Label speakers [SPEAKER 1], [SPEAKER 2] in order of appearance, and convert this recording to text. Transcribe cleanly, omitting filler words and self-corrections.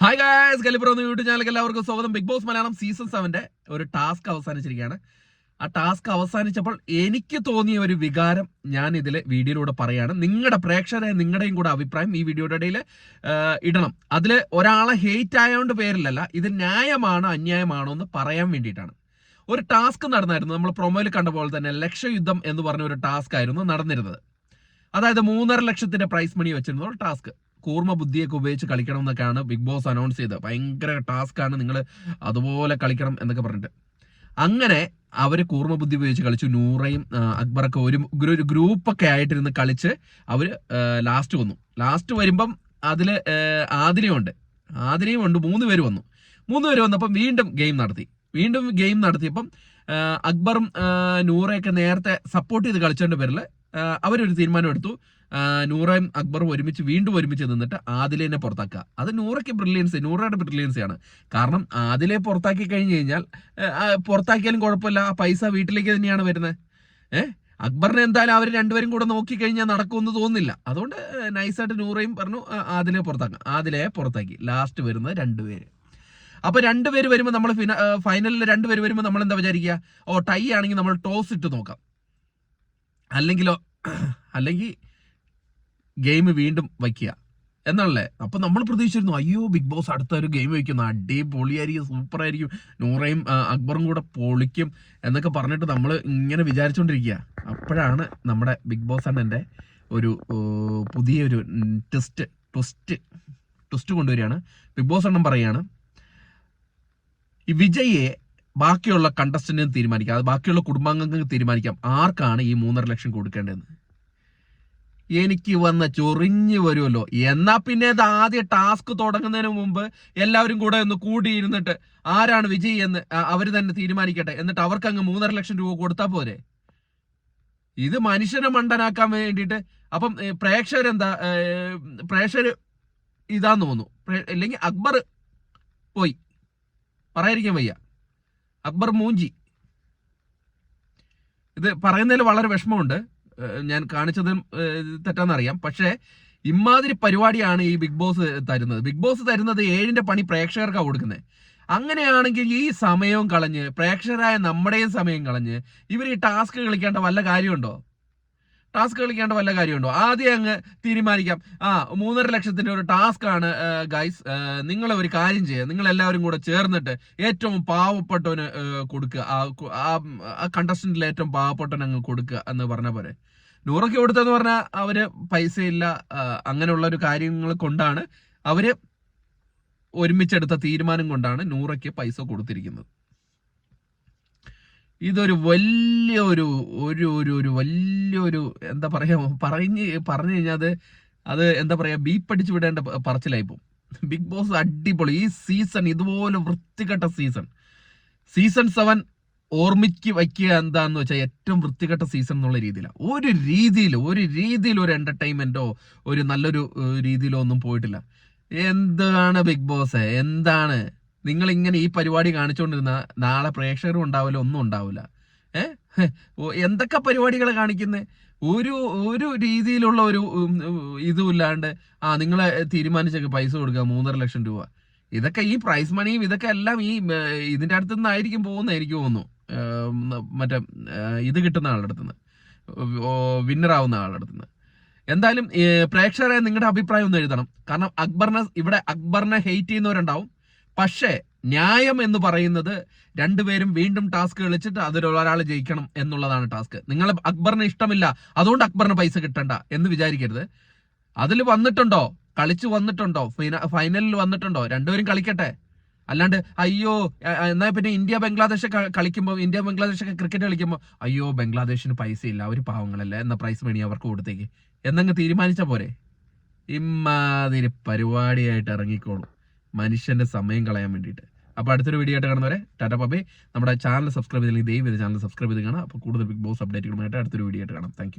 [SPEAKER 1] Hi guys, കലിബ്രോ എന്ന YouTube ചാനലിലേക്ക് എല്ലാവർക്കും സ്വാഗതം. ബിഗ് ബോസ് മലയാളം സീസൺ 7 ഒരു ടാസ്ക് അവസാനിച്ചിരിക്കുകയാണ്. ആ ടാസ്ക് അവസാനിച്ചപ്പോൾ എനിക്ക് തോന്നിയ ഒരു വികാരം ഞാൻ ഇതിൽ വീഡിയോയിലൂടെ പറയാണ്. നിങ്ങളുടെ പ്രേക്ഷകരെ നിങ്ങളുടെയും കൂടെ അഭിപ്രായം ഈ വീഡിയോയുടെ ഇടയിൽ ഇടണം. അതിൽ ഒരാളെ ഹെയ്റ്റ് ആയതുകൊണ്ട് പേരിലല്ല, ഇത് ന്യായമാണോ അന്യായമാണോ എന്ന് പറയാൻ വേണ്ടിയിട്ടാണ്. ഒരു ടാസ്ക് നടന്നായിരുന്നു, നമ്മൾ പ്രൊമോയിൽ കണ്ട പോലെ തന്നെ ലക്ഷയുദ്ധം എന്ന് പറഞ്ഞ ഒരു ടാസ്ക് ആയിരുന്നു നടന്നിരുന്നത്. അതായത് 3.5 ലക്ഷത്തിന്റെ പ്രൈസ് മണി വെച്ചിരുന്ന ഒരു ടാസ്ക്. കൂർമ്മ ബുദ്ധിയൊക്കെ ഉപയോഗിച്ച് കളിക്കണം എന്നൊക്കെയാണ് ബിഗ് ബോസ് അനൗൺസ് ചെയ്തത്. ഭയങ്കര ടാസ്ക് ആണ്, നിങ്ങൾ അതുപോലെ കളിക്കണം എന്നൊക്കെ പറഞ്ഞിട്ട്. അങ്ങനെ അവർ കൂർമ്മ ബുദ്ധി ഉപയോഗിച്ച് കളിച്ചു. നൂറയും അക്ബറൊക്കെ ഒരു ഗ്രൂപ്പൊക്കെ ആയിട്ടിരുന്ന് കളിച്ച് അവർ ലാസ്റ്റ് വന്നു. ലാസ്റ്റ് വരുമ്പം അതിൽ ആദിലയും ഉണ്ട് 3 പേര് വന്നു. 3 പേര് വന്നപ്പം വീണ്ടും ഗെയിം നടത്തിയപ്പം അക്ബറും നൂറയൊക്കെ നേരത്തെ സപ്പോർട്ട് ചെയ്ത് കളിച്ചതിന്റെ പേരിൽ അവരൊരു തീരുമാനം എടുത്തു. നൂറയും അക്ബറും വീണ്ടും ഒരുമിച്ച് നിന്നിട്ട് ആദിലിനെ പുറത്താക്കുക. അത് നൂറയുടെ ബ്രില്യൻസ് ആണ്. കാരണം ആദിലെ പുറത്താക്കി കഴിഞ്ഞു കഴിഞ്ഞാൽ പുറത്താക്കിയാലും കുഴപ്പമില്ല, ആ പൈസ വീട്ടിലേക്ക് തന്നെയാണ് വരുന്നത്. അക്ബറിനെ എന്തായാലും അവർ രണ്ടുപേരും കൂടെ നോക്കിക്കഴിഞ്ഞാൽ നടക്കുമെന്ന് തോന്നുന്നില്ല. അതുകൊണ്ട് നൈസായിട്ട് നൂറയും പറഞ്ഞു ആദിലെ പുറത്താക്കി. ലാസ്റ്റ് വരുന്നത് 2 പേര്. അപ്പൊ 2 പേര് വരുമ്പോൾ നമ്മൾ ഫൈനലിൽ 2 പേര് വരുമ്പോൾ നമ്മൾ എന്താ വിചാരിക്കുക? ടൈ ആണെങ്കിൽ നമ്മൾ ടോസ് ഇട്ട് നോക്കാം, അല്ലെങ്കിൽ ഗെയിം വീണ്ടും വയ്ക്കുക എന്നല്ലേ. അപ്പൊ നമ്മൾ പ്രതീക്ഷിച്ചിരുന്നു, അയ്യോ ബിഗ് ബോസ് അടുത്ത ഒരു ഗെയിം വയ്ക്കുന്നു, അടിപൊളിയായിരിക്കും, സൂപ്പർ ആയിരിക്കും, നൂറയും അക്ബറും കൂടെ പൊളിക്കും എന്നൊക്കെ പറഞ്ഞിട്ട് നമ്മൾ ഇങ്ങനെ വിചാരിച്ചുകൊണ്ടിരിക്കുക. അപ്പോഴാണ് നമ്മുടെ ബിഗ് ബോസ് അണ്ണന്റെ ഒരു പുതിയൊരു ട്വിസ്റ്റ് കൊണ്ടുവരികയാണ്. ബിഗ് ബോസ് അണ്ണൻ പറയാണ്, ഈ വിജയെ ബാക്കിയുള്ള കണ്ടസ്റ്റന്റിന് തീരുമാനിക്കാം, അത് ബാക്കിയുള്ള കുടുംബാംഗങ്ങൾക്ക് തീരുമാനിക്കാം ആർക്കാണ് ഈ 3.5 ലക്ഷം കൊടുക്കേണ്ടതെന്ന്. എനിക്ക് വന്ന ചൊറിഞ്ഞു വരുമല്ലോ. എന്നാ പിന്നെ ഇത് ആദ്യ ടാസ്ക് തുടങ്ങുന്നതിന് മുമ്പ് എല്ലാവരും കൂടെ ഒന്ന് കൂടിയിരുന്നിട്ട് ആരാണ് വിജയ് എന്ന് അവർ തന്നെ തീരുമാനിക്കട്ടെ. എന്നിട്ട് അവർക്ക് അങ്ങ് 3.5 ലക്ഷം രൂപ കൊടുത്താൽ പോരെ. ഇത് മനുഷ്യനെ മണ്ടനാക്കാൻ വേണ്ടിയിട്ട്. അപ്പം പ്രേക്ഷകർ ഇതാന്ന് തോന്നുന്നു. അല്ലെങ്കിൽ അക്ബർ പോയി പറയാതിരിക്കാൻ വയ്യ, അക്ബർ മൂഞ്ചി. ഇത് പറയുന്നതിൽ വളരെ വിഷമമുണ്ട്. ഞാൻ കാണിച്ചത് തെറ്റാന്നറിയാം, പക്ഷേ ഇമാതിരി പരിപാടിയാണ് ഈ ബിഗ് ബോസ് തരുന്നത്. ബിഗ് ബോസ് തരുന്നത് 7ന്റെ പണി പ്രേക്ഷകർക്കാണ് കൊടുക്കുന്നത്. അങ്ങനെയാണെങ്കിൽ ഈ സമയവും കളഞ്ഞ്, പ്രേക്ഷകരായ നമ്മുടെയും സമയം കളഞ്ഞ് ഇവർ ഈ ടാസ്ക് കളിക്കേണ്ട വല്ല കാര്യമുണ്ടോ? ആദ്യം അങ്ങ് തീരുമാനിക്കാം, 3.5 ലക്ഷത്തിന്റെ ഒരു ടാസ്ക് ആണ് ഗൈസ്, നിങ്ങൾ ഒരു കാര്യം ചെയ്യുക, നിങ്ങൾ എല്ലാവരും കൂടെ ചേർന്നിട്ട് ഏറ്റവും പാവപ്പെട്ടവന് കൊടുക്കുക, ആ കണ്ടസ്റ്റന്റിൽ ഏറ്റവും പാവപ്പെട്ടവൻ അങ്ങ് കൊടുക്കുക എന്ന് പറഞ്ഞ പോലെ. നൂറൊക്കെ കൊടുത്തെന്ന് പറഞ്ഞാൽ അവര് പൈസയില്ല, അങ്ങനെയുള്ള ഒരു കാര്യങ്ങൾ കൊണ്ടാണ് അവര് ഒരുമിച്ചെടുത്ത തീരുമാനം കൊണ്ടാണ് നൂറയ്ക്ക് പൈസ കൊടുത്തിരിക്കുന്നത്. ഇതൊരു വലിയൊരു എന്താ പറയാ, പറഞ്ഞു കഴിഞ്ഞാൽ അത് എന്താ പറയാ, ബീപ്പടിച്ചു വിടേണ്ട പറച്ചിലായിപ്പോ. ബിഗ് ബോസ് അടിപൊളി. ഈ സീസൺ ഇതുപോലെ വൃത്തികെട്ട സീസൺ 7 ഓർമ്മിക്ക് വയ്ക്കുക എന്താന്ന് വെച്ചാൽ ഏറ്റവും വൃത്തികെട്ട സീസൺ എന്നുള്ള രീതിയിലാണ്. ഒരു രീതിയിൽ ഒരു എന്റർടൈൻമെന്റോ ഒരു നല്ലൊരു രീതിയിലോ ഒന്നും പോയിട്ടില്ല. എന്താണ് ബിഗ് ബോസ്, എന്താണ് നിങ്ങൾ ഇങ്ങനെ ഈ പരിപാടി കാണിച്ചുകൊണ്ടിരുന്ന നാളെ പ്രേക്ഷകരും ഉണ്ടാവില്ല, ഒന്നും ഉണ്ടാവില്ല. എന്തൊക്കെ പരിപാടികൾ കാണിക്കുന്നത്? ഒരു രീതിയിലുള്ള ഒരു ഇതുമില്ലാണ്ട് നിങ്ങളെ തീരുമാനിച്ചൊക്കെ പൈസ കൊടുക്കുക 3.5 ലക്ഷം രൂപ. ഇതൊക്കെ ഈ പ്രൈസ് മണിയും ഇതൊക്കെ എല്ലാം ഈ ഇതിന്റെ അടുത്ത് നിന്നായിരിക്കും പോകുന്നത് എനിക്ക് തോന്നുന്നു. മറ്റേ ഇത് കിട്ടുന്ന ആളുടെ അടുത്തുനിന്ന്, വിന്നറാവുന്ന ആളുടെ അടുത്തുനിന്ന്. എന്തായാലും പ്രേക്ഷകരെ നിങ്ങളുടെ അഭിപ്രായം ഒന്ന് എഴുതണം. കാരണം അക്ബറിനെ ഹെയ്റ്റ് ചെയ്യുന്നവരുണ്ടാവും. പക്ഷേ ന്യായം എന്ന് പറയുന്നത് 2 പേരും വീണ്ടും ടാസ്ക് കളിച്ചിട്ട് അതിലൊരാൾ ജയിക്കണം എന്നുള്ളതാണ് ടാസ്ക്. നിങ്ങൾ അക്ബറിന് ഇഷ്ടമില്ല, അതുകൊണ്ട് അക്ബറിന് പൈസ കിട്ടണ്ട എന്ന് വിചാരിക്കരുത്. അതിൽ കളിച്ചു വന്നിട്ടുണ്ടോ, ഫൈനലിൽ വന്നിട്ടുണ്ടോ, 2 പേരും കളിക്കട്ടെ. അല്ലാണ്ട് അയ്യോ എന്നാ പിന്നെ ഇന്ത്യ ബംഗ്ലാദേശ് ക്രിക്കറ്റ് കളിക്കുമ്പോൾ അയ്യോ ബംഗ്ലാദേശിന് പൈസ ഇല്ല, അവർ പാവങ്ങളല്ലേ, എന്ന പ്രൈസ് മണി അവർക്ക് കൊടുത്തേക്ക് എന്നങ്ങ് തീരുമാനിച്ച പോരെ. ഇമാതിരി പരിപാടിയായിട്ട് ഇറങ്ങിക്കോളും മനുഷ്യന്റെ സമയം കളയാൻ വേണ്ടിയിട്ട്. അപ്പോൾ അടുത്തൊരു വീഡിയോ ആയിട്ട് കാണുന്നവരെ ടാറ്റ ബൈ. നമ്മുടെ ചാനൽ സബ്സ്ക്രൈബ് ചെയ്തില്ലെങ്കിൽ ദയവ് ചെയ്ത് ചാനൽ സബ്സ്ക്രൈബ് ചെയ്ത് കാണാം. അപ്പോൾ കൂടുതൽ ബിഗ് ബോസ് അപ്ഡേറ്റുകളുമായിട്ട് അടുത്തൊരു വീഡിയോ ആയിട്ട് കാണാം. താങ്ക്